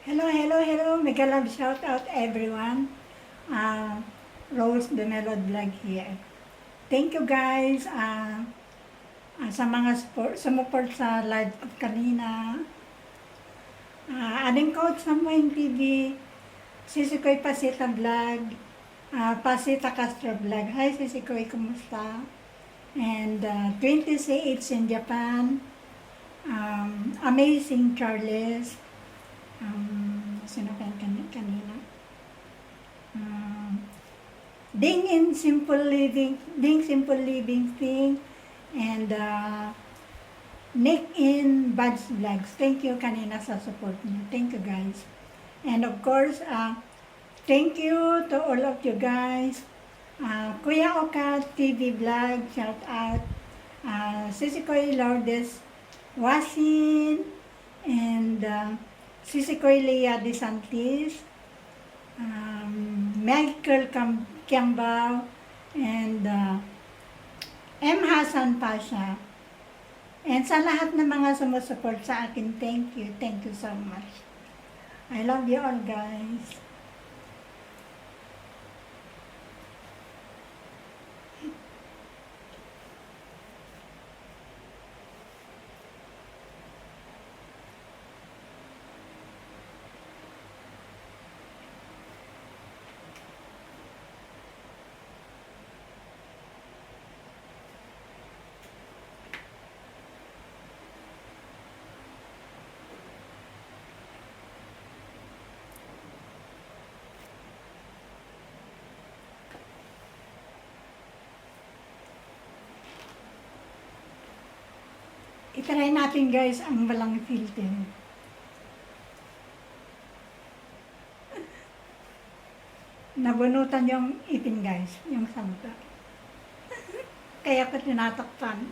Hello, hello, hello. Mega love shout out everyone. Rose the Melod Vlog here. Thank you guys sa mga sumuport sa live ko kanina. Aling Coach Samuel TV, Sisikoy Pasita Vlog, Pasita Castro Vlog. Hi Sisikoy, kumusta? And 20CH in Japan, Amazing Charles, sino pa kanina? Ding Simple Living Thing, and Nick in Buds Vlogs. Thank you kanina sa support niyo. Thank you guys. And of course, thank you to all of you guys. Kuya Oka TV Vlog, shout out. Sisikoy Lourdes Wasin, and Sisikoy Lea De Santis, Michael Kiambao, and M. Hassan Pasha. And sa lahat ng mga sumusupport sa akin, thank you so much. I love you all guys. I-try natin guys ang walang filter. Nabunutan yung ipin guys, yung sangka. Kaya ko tinatakpan.